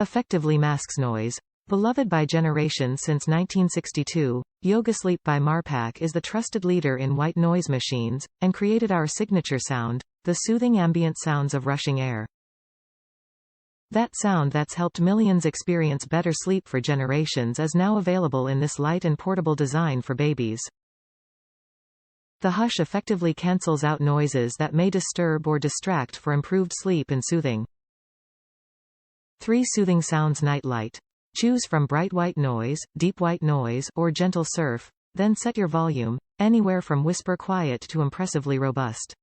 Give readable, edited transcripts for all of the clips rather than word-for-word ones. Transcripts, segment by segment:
effectively masks noise. Beloved by generations since 1962, Yogasleep by Marpac is the trusted leader in white noise machines, and created our signature sound, the soothing ambient sounds of rushing air. That sound that's helped millions experience better sleep for generations is now available in this light and portable design for babies. The Hushh effectively cancels out noises that may disturb or distract for improved sleep and soothing. 3 soothing sounds night light. Choose from bright white noise, deep white noise, or gentle surf, then set your volume, anywhere from whisper quiet to impressively robust.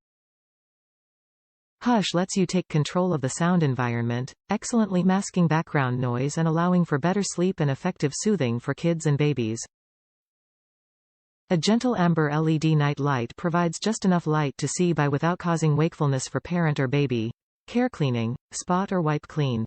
Hushh lets you take control of the sound environment, excellently masking background noise and allowing for better sleep and effective soothing for kids and babies. A gentle amber LED night light provides just enough light to see by without causing wakefulness for parent or baby. Care cleaning, spot or wipe clean.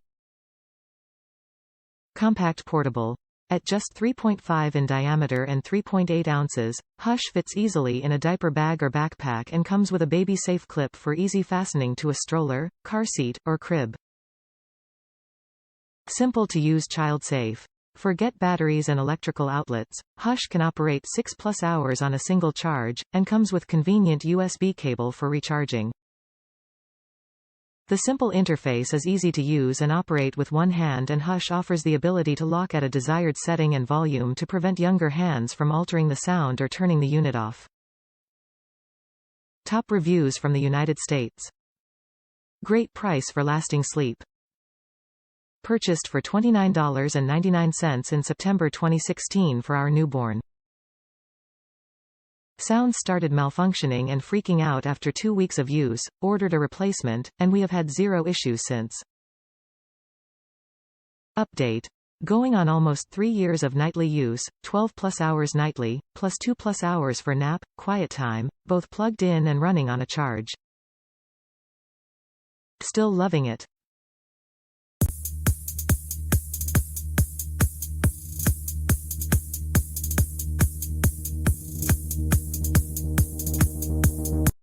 Compact portable. At just 3.5 in diameter and 3.8 ounces, Hushh fits easily in a diaper bag or backpack and comes with a baby-safe clip for easy fastening to a stroller, car seat, or crib. Simple to use, child-safe. Forget batteries and electrical outlets, Hushh can operate 6+ hours on a single charge, and comes with convenient USB cable for recharging. The simple interface is easy to use and operate with one hand, and Hushh offers the ability to lock at a desired setting and volume to prevent younger hands from altering the sound or turning the unit off. Top reviews from the United States. Great price for lasting sleep. Purchased for $29.99 in September 2016 for our newborn. Sound started malfunctioning and freaking out after 2 weeks of use, ordered a replacement, and we have had 0 issues since. Update. Going on almost 3 years of nightly use, 12+ hours nightly, plus 2+ hours for nap, quiet time, both plugged in and running on a charge. Still loving it.